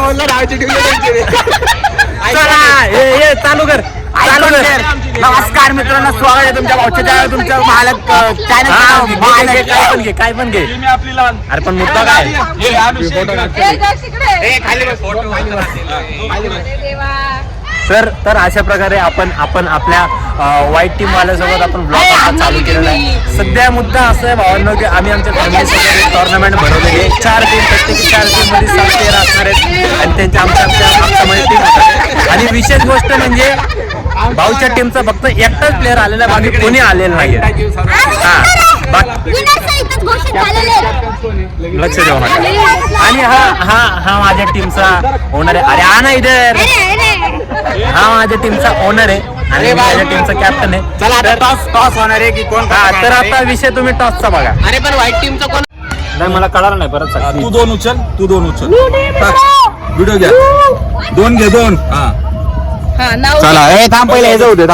बोलला राहायची चालू कर. नमस्कार मित्रांनो, स्वागत आहे तुमच्या भाऊच्या तुमच्या मालक चॅनल. काय पण घे. अरे पण मुद्दा काय तर अशा प्रकारे आपण आपल्या वाईट टीम वाल्यासोबत आपण ब्लॉग चालू केलेला आहे. सध्या मुद्दा असा आहे भावांनो की आम्ही आमच्या फॅमिलीसोबत टुर्नामेंट भरवलेली आहे. 4 टीम, प्रत्येकी 4 टीम मध्ये 7 प्लेयर असणार आहेत आणि त्यांच्या आमच्या टीम असणार. आणि विशेष गोष्ट म्हणजे भाऊच्या टीमचा फक्त एकटाच प्लेअर आलेला, बाकी कोणी आलेलं नाहीये. लक्ष देऊ नका. आणि हा माझ्या टीमचा ओनर आहे. अरे हा ना इधर. हा माझ्या टीमचा ओनर आहे आणि माझ्या टीमचा कॅप्टन आहे. चला आता टॉस होणार आहे की कोण? तर आता विषय तुम्ही टॉसचा बघा. अरे पण व्हाईट टीमचा कोण? नाही मला कळालं नाही परत. तू दोन उचल. व्हिडिओ घ्या. 2 घे 2. चला हे थांब, पहिले हे जाऊ दे.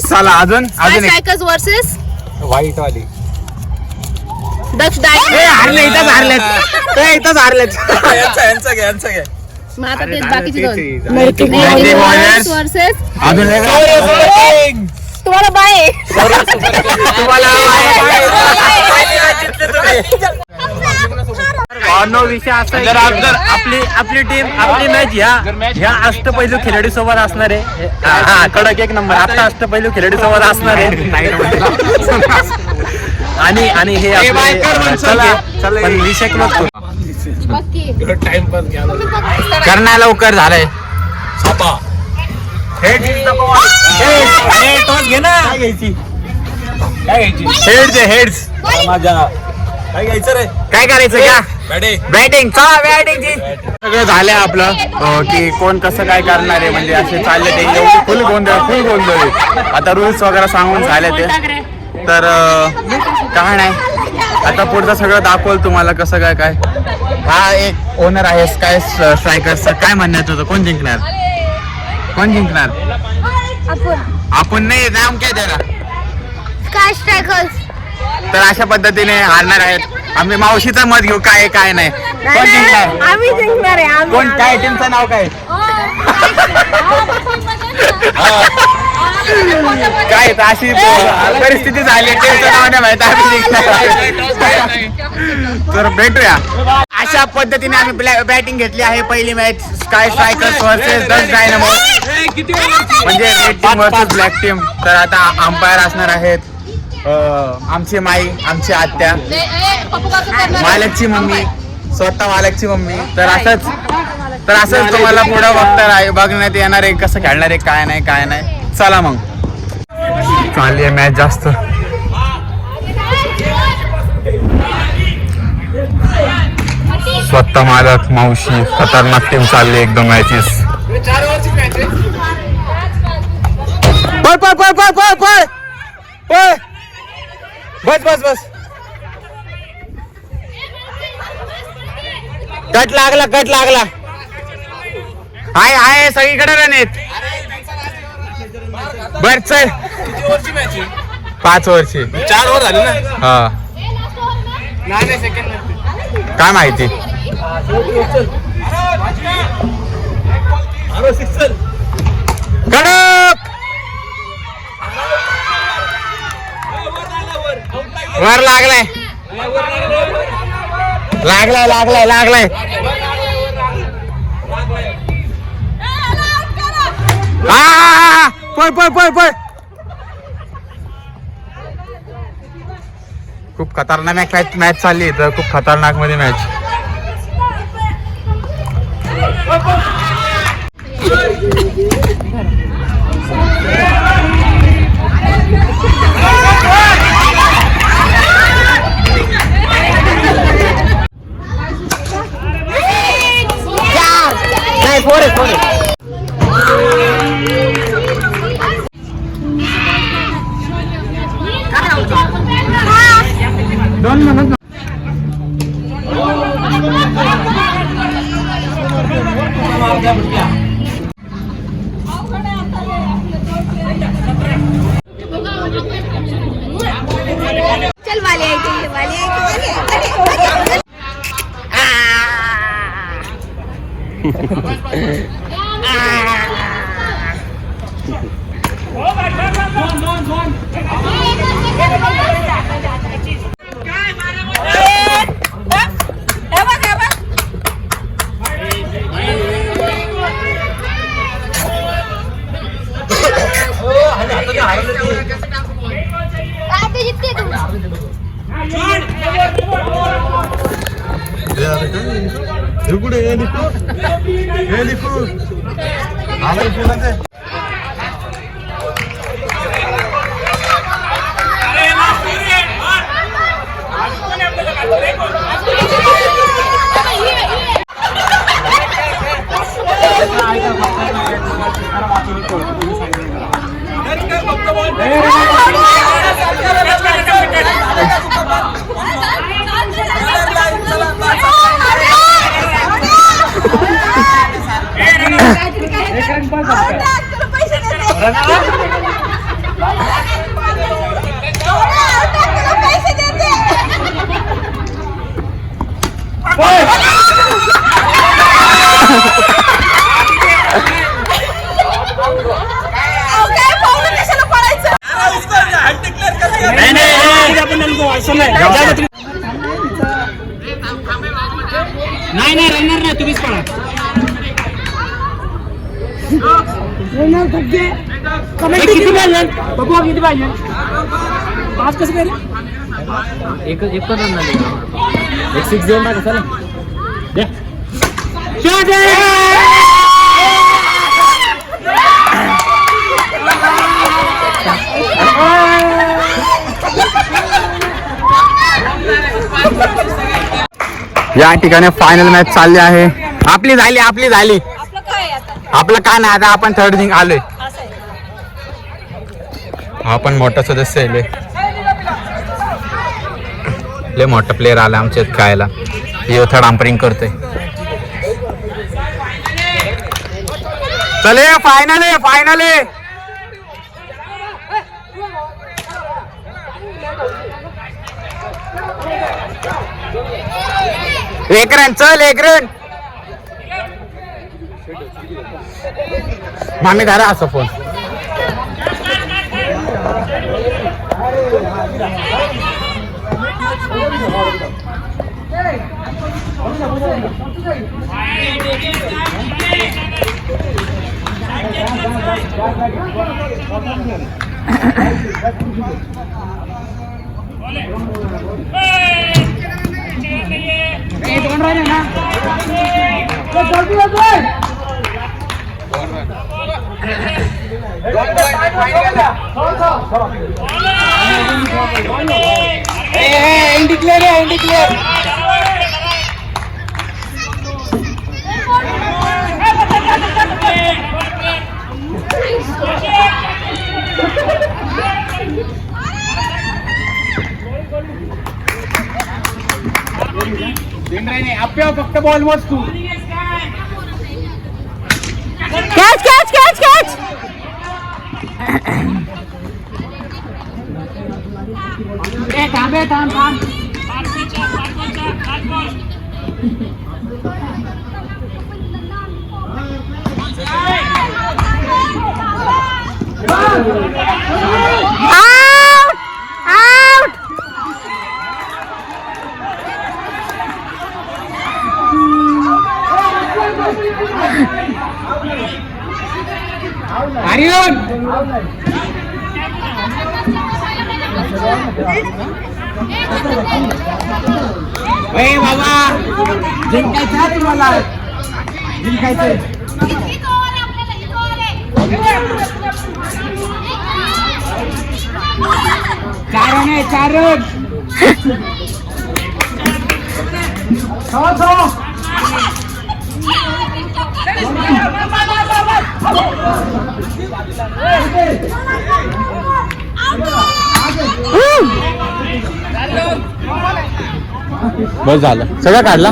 चला अजून वर्सेस व्हाईट वाली डच हारले. इथंच हारलेत. यांचा घे. मग आता तेच बाकीचे दोन वर्सेस अजून तुम्हाला बाय. विषय असा आहे आपली टीम आपली मॅच ह्या अष्टपैलू खिलाडी सोबत असणार आहे. हा कडक 1 नंबर. आता अष्टपैलू खिलाडी सोबत असणार आहे. आणि हे पण विषय क्लोज करण्या लवकर झालंय. हेड्स काय घ्यायचं रे? काय करायचं का? बॅटिंग. चला बॅटिंग. सगळं झालंय आपलं की कोण कसं काय करणार आहे, म्हणजे असे चालले ते फुल गोंधळ आहे. आता रूल्स वगैरे सांगून झाले ते. तर काय नाही, आता पुढचं सगळं दाखवलं तुम्हाला कसं काय. हा एक ओनर आहे स्काय स्ट्रायकर्सचा. काय म्हणण्यात होतं? कोण जिंकणार? आपण नाही, नाम काय त्याला? Sky strikers. तर अशा पद्धतीने हारणार आहेत. आम्ही मावशीचं मत घेऊ काय नाही. कोण जिंकणार? आम्ही जिंकणार आहे. कोण? काय टीमचं नाव काय? काय अशी परिस्थिती झाली, टीमचं नाव नाही माहित. आम्ही जिंकणार. तर भेटूया. अशा पद्धतीने आम्ही बॅटिंग घेतली आहे. पहिली match Sky Strikers versus Dutch Dynamo, म्हणजे red team versus black team. तर आता अंपायर असणार आहेत आमची माई, आमची आत्या, मालकची मम्मी, स्वतः मालकची मम्मी. तर असंच तुम्हाला पुढं बघण्यात येणार आहे कसं खेळणार आहे, काय नाही. चला मग चालली आहे मॅच जास्त. स्वतः मालक, मावशी, खतरनाक टीम चालली. एकदम मॅचेस. बस कट लागला. आहे सगळीकडे रन आहेत. बर चल. 5 वर्षी 4 ओव्हर झाले ना. हा काय माहिती. कडक वर लागलाय. हा पळ. खूप खतरनाक मॅच चालली आहे. खूप खतरनाक मध्ये मॅच. चल वाले नाही नाही रनर नाही तुम्हीच पळा किती पाहिजे बघू किती पाहिजे पाच कसं काय एक पण रन नाही एक 6 देऊन टाका चला या ठिकाणी फायनल मॅच चालली आहे. आपली झाली आपलं काय नाही. आता आपण थर्ड थिंग आलोय. आपण मोठा सदस्य आहे लय मोठा प्लेअर आला आमच्यात खेळायला. हे थर्ड अंपरिंग करतोय. चले फायनल आहे. एक रन मामी धरा असं फोन. फक्त बॉल मोज तू. कॅच थांब आर्यन बाबा जिंकायचं तुम्हाला जिंकायचं. चार रन बस झालं सगळं काढला.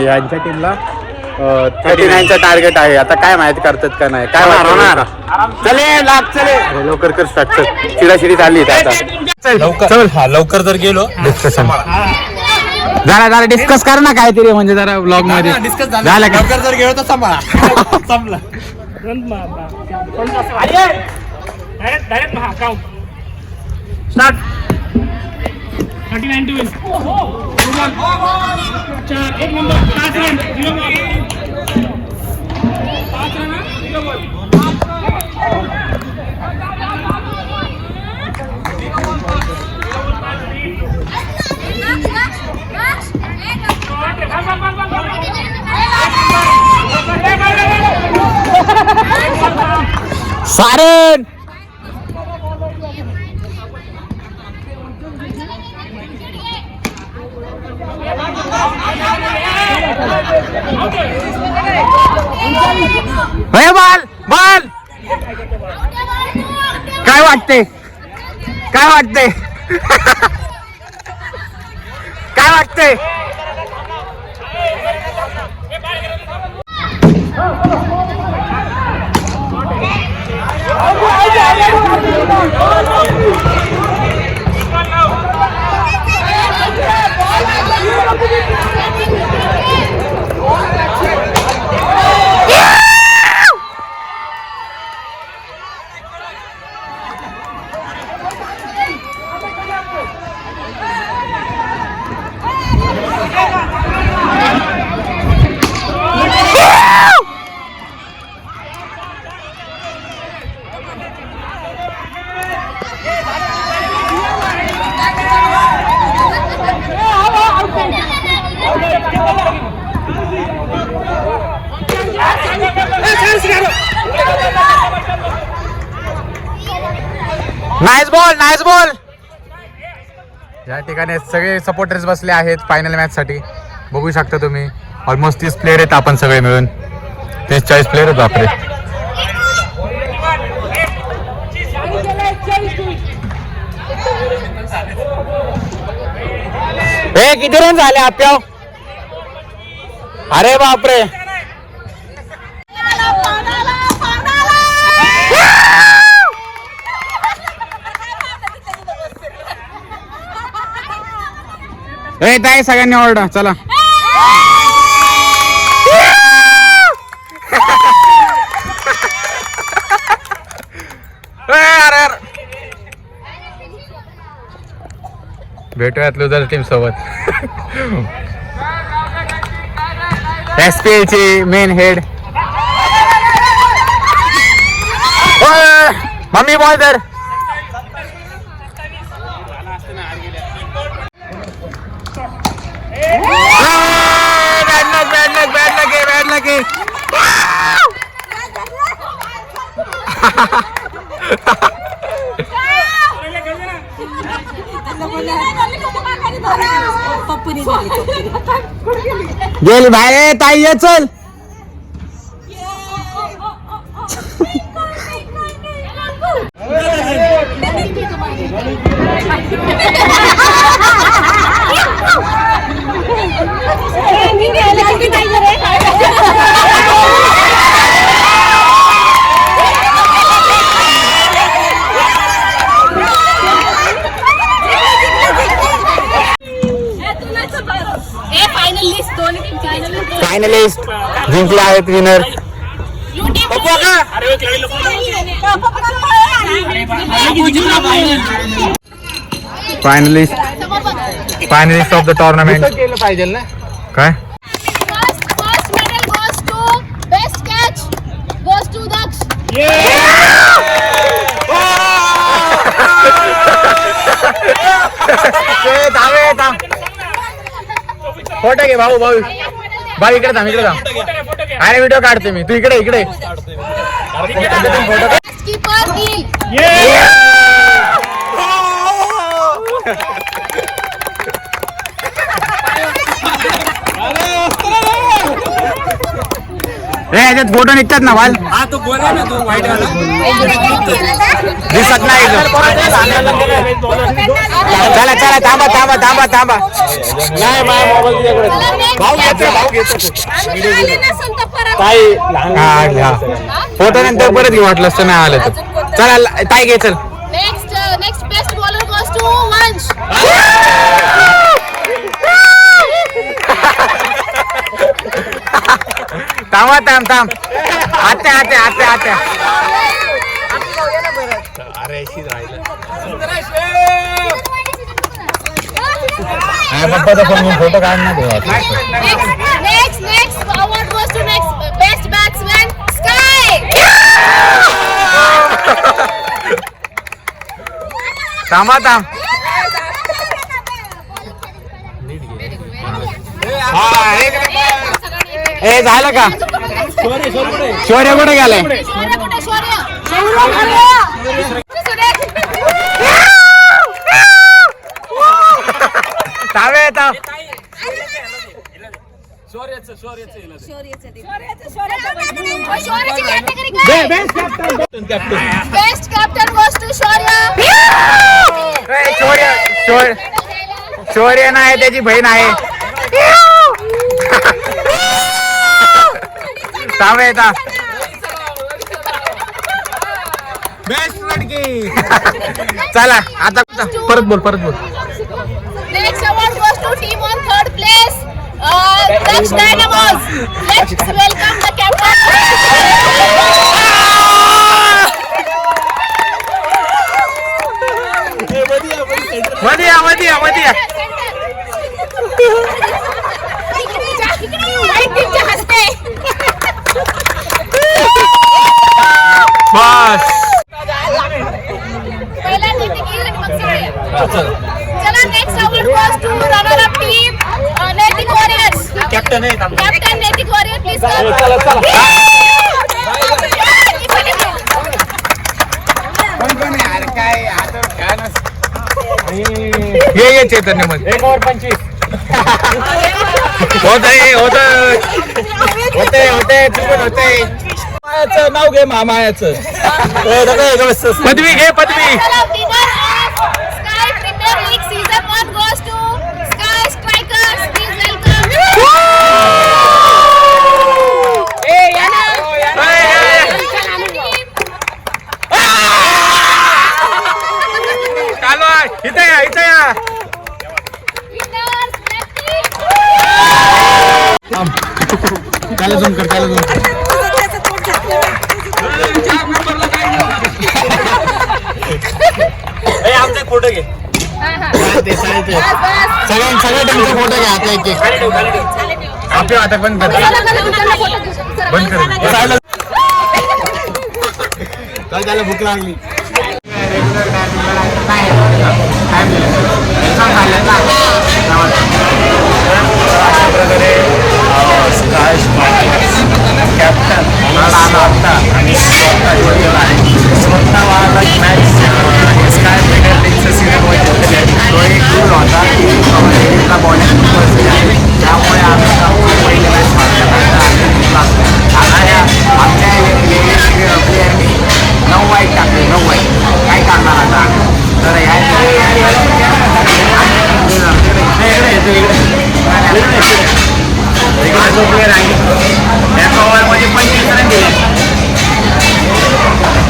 यांच्या टीमला 39चा टार्गेट आहे. आता काय माहिती करतात का नाही काय होणार. चले लाग चले लवकर कर स्टार्ट कर. चिडाशिडी चालली आता. लवकर हा लवकर जर गेलो डिस्कशन जरा डिस्कस कर ना काहीतरी म्हणजे जरा ब्लॉग मध्ये डिस्कस झालं का? लवकर जर गेलो तर सांभाळा संपला. Start 39 to win. अच्छा एक नंबर 5 रन 0 5 रन 0 बॉल. सारण बाल बाल काय वाटते काय वाटते काय वाटते. Nice ball. या ठिकाणी सगळे सपोर्टर्स बसले आहेत फायनल मॅच साठी. बघू शकता तुम्ही ऑलमोस्ट 30 प्लेयर आहेत आपण सगळे मिळून. 30-40 प्लेयर आहेत बापरे. किती रन झाले आप्या. अरे बापरे. ताई सगळ्यांनी ऑर्डर चला. भेटूयात लुझर टीम सोबत. एसपीएल ची मेन हेड मम्मी बॉल तर बैड लगे. गेली बाहेर ताई ये चल. मी फायनलिस्ट जिंकले आहेत winner. Finalist of the tournament केलं पाहिजे ना काय. First medal goes to best catch goes to Daksh. Photo घे भाऊ भाऊ भाऊ इकडे थांब इकडे थांब. अरे व्हिडिओ काढते मी तू इकडे इकडे. Keeper Neil. रे याच्यात फोटो निघतात ना बाल हा तो गोरा ना तो व्हाईट वाला. दिसत नाही इथं. चला चला थांबा थांबा थांबा थांबा. नाही माझा मोबाईल तुझ्याकडे. भाऊ घ्यायचा भाऊ घ्यायचा फोटो नंतर परत घेऊ वाटलं असतं नाही आलं तर. चला ताई घे चल. Next best bowler goes to Vansh. थांबा थांब थांब. आत्या आत्या आत्या आत्या. पप्पाचा फोन फोटो काढणार. Next award goes to next best batsman Sky. थांबा थांब. ए झालं का. शौर्य कुठे गेलाय. थांबे थांब. Best captain goes to Shaurya. शौर्य शौर्य शौर्य नाही त्याची बहीण आहे. थांबे थांब. बेस्ट लडकी. चला आता परत बोल परत बोल. Next award goes to team on third place. Daksh Dynamos. Let's welcome the captain. Madhiya Madhiya Madhiya. बस पहिला नीतिकीर आणि मग सगळे. चला next award goes to runner up team Naitik Warriors. Captain आहे थांब. Captain Naitik Warrior please come. चला चला. ये चैतन्य मध्ये 1 ओव्हर 25. होते चुकून होते. मायाचं नाव घे मामायाचं. पदवी घे पदवी. चला winner of Sky Premier League season 1 goes to Sky Strikers. Please welcome. चालू आहे. इथं या इथं या. Winners Black team. त्याला झूम कर त्याला झूम कर. आमचा फोटो घे. सगळ्या टीमचे फोटो घ्या आता एक एक. आपल्या आता बंद कर बंद कर. काय त्याला भूक लागली. कॅप्टन आणि स्वतः मॅच स्काय प्रीमियर लीगचं सीझन वन जिंकले आहेत. तो एक रूल होता की लेडीजला बॉलिंग पर्सेंट आहे त्यामुळे आम्ही पहिली मॅच आता ह्या आमच्या लेडीज प्लेयरनी 9 वाईट टाकले 9 वाईट काय करणार आता. तर या जो प्लेयर आहे एका ओव्हरमध्ये 25 रन दिले.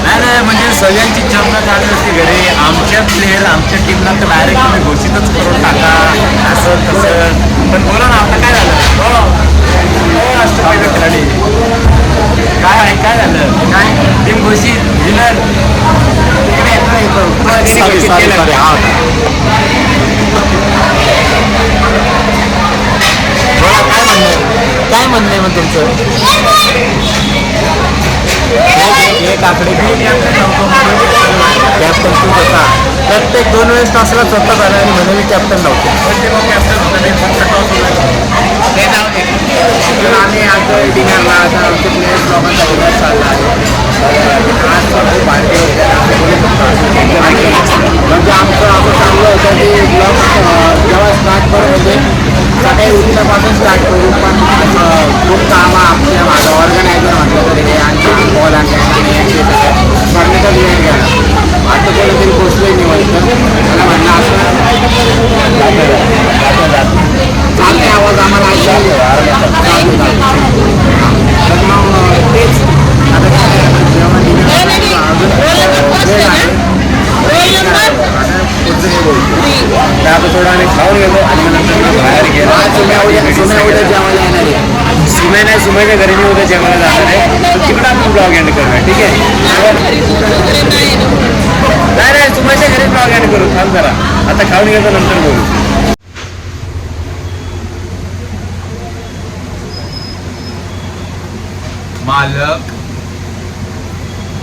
नाही म्हणजे सगळ्यांची चर्चा चालू असते घरी. आमच्या प्लेयर आमच्या टीमला तर डायरेक्ट तुम्ही घोषितच करून टाका असं तसं. पण बोला ना आता काय झालं. काय काय झालं काय टीम घोषित विनर काय म्हणणं आहे मग तुमचं एक आकडे कॅप्टन तू होता प्रत्येक 2 वेळेस टॉसला स्वतः झाला आणि म्हणे मी कॅप्टन नव्हतो तर आम्ही आज डिनरला आता आमचे प्लेयर्स लोकांचा उद्या चालला आहे आज खूप पार्टी होते म्हणजे आमचं असं चांगलं होतं की ब्लॉग जेव्हा स्टार्ट करत होते सकाळी उठल्यापासून स्टार्ट करू पण खूप कामं आपल्या माझं ऑर्गनायझर म्हटलं तरी हे आणि बॉल आणि करण्याचाच वेळ गेला आता कोणीतरी पोचलोय निवडतं मला म्हणलं असं चालते आवाज आम्हाला तर मग तेच आता काय आता थोडं आम्ही खाऊन गेलो आणि मग नंतर बाहेर गेलो सुम्या उद्या जेवायला येणार आहे सुमे नाही सुमेच्या घरी मी उद्या जेवायला जाणार आहे तर तिकडं आपण ब्लॉग एंड करूया ठीक आहे नाही नाही सुमेच्या घरी ब्लॉग एंड करू थांब जरा आता खाऊन गेलो नंतर बोलू मालक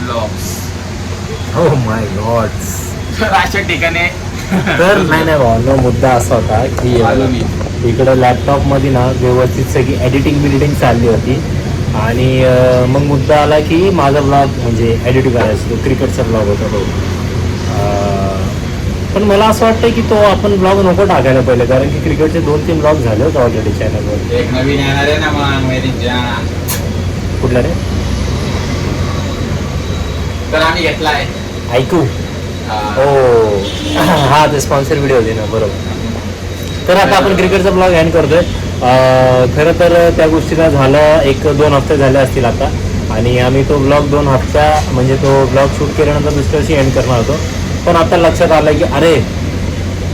ब्लॉग्स हो माय गॉड तर अशा ठिकाणी तर नाही भावना मुद्दा असा होता की आलो मी. इकडं लॅपटॉपमध्ये ना व्यवस्थित सगळी एडिटिंग बिडिटिंग चालली होती आणि मग मुद्दा आला की माझा ब्लॉग म्हणजे एडिट करायचा तो क्रिकेटचा ब्लॉग होता तो पण मला असं वाटतं की तो आपण ब्लॉग नको टाकायला पहिले कारण की क्रिकेटचे 2-3 ब्लॉग झाले होते ऑलरेडी चॅनलवर एक नवीन येणार आहे ना मग मेरी जान कुठला रे तर आम्ही घेतला आहे ऐकू हो हा ते स्पॉन्सर व्हिडिओ होते ना बरोबर तर आता आपण क्रिकेटचा ब्लॉग एंड करतोय खरं तर त्या गोष्टीला झालं 1-2 हफ्ते झाले असतील आता आणि आम्ही तो ब्लॉग 2 हफ्ता म्हणजे तो ब्लॉग शूट केल्यानंतर दुसऱ्या दिवशी एंड करणार होतो पण आता लक्षात आलं की अरे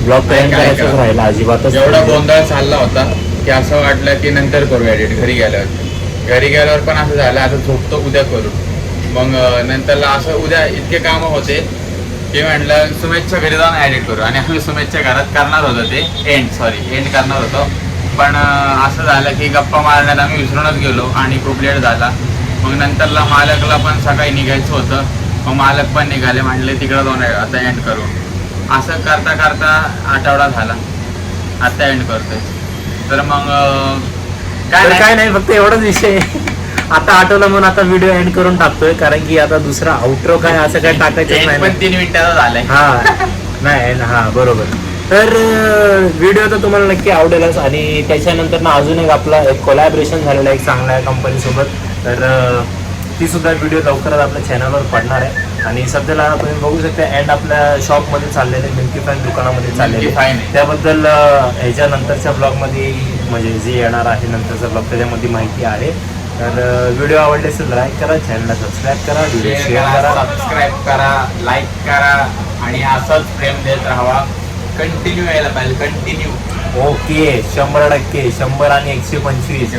ब्लॉग एंड करायचंच राहिला अजिबातच एवढा गोंधळ चालला होता की असं वाटलं की नंतर करू एडिट घरी गेल्यावर पण असं झालं आता झोपतो उद्या करू मग नंतरला असं उद्या इतके कामं होते की म्हटलं सुमेशच्या घरी जाऊन एडिट करू आणि आम्ही सुमेशच्या घरात करणार होतो ते एंड करणार होतो पण असं झालं की गप्पा मारण्यात आम्ही विसरूनच गेलो आणि खूप लेट झाला मग नंतरला मालकला पण सकाळी निघायचं होतं मग मालक पण निघाले म्हटले तिकडं जाऊन आता एंड करू असं करता करता आठवडा झाला आता एंड करतोय तर मग काय नाही फक्त एवढाच विषय आता आठवलं म्हणून आता व्हिडिओ एंड करून टाकतोय कारण की आता दुसरा आउटरो काय असं काय टाकायचं नाही पण 3 मिनिटाचा झालाय हा नाही हा बरोबर तर व्हिडिओ तर तुम्हाला नक्की आवडेलच आणि त्याच्यानंतर ना अजून एक आपला एक कोलॅबरेशन झालेला एक चांगल्या कंपनीसोबत तर ती सुद्धा व्हिडिओ लवकरच आपल्या चॅनलवर पडणार आहे आणि सध्याला तुम्ही बघू शकता एंड आपल्या शॉपमध्ये चाललेले मिल्की फाईन दुकानामध्ये चाललेले त्याबद्दल ह्याच्यानंतरच्या ब्लॉगमध्ये म्हणजे जे येणार आहे नंतरचा ब्लॉग त्याच्यामध्ये माहिती आहे तर व्हिडिओ आवडले असेल लाईक करा चॅनलला सबस्क्राईब करा व्हिडिओ शेअर करा सबस्क्राईब करा लाईक करा आणि असंच प्रेम देत राहावा कंटिन्यू यायला पाहिजे कंटिन्यू ओके 100% 100 आणि 125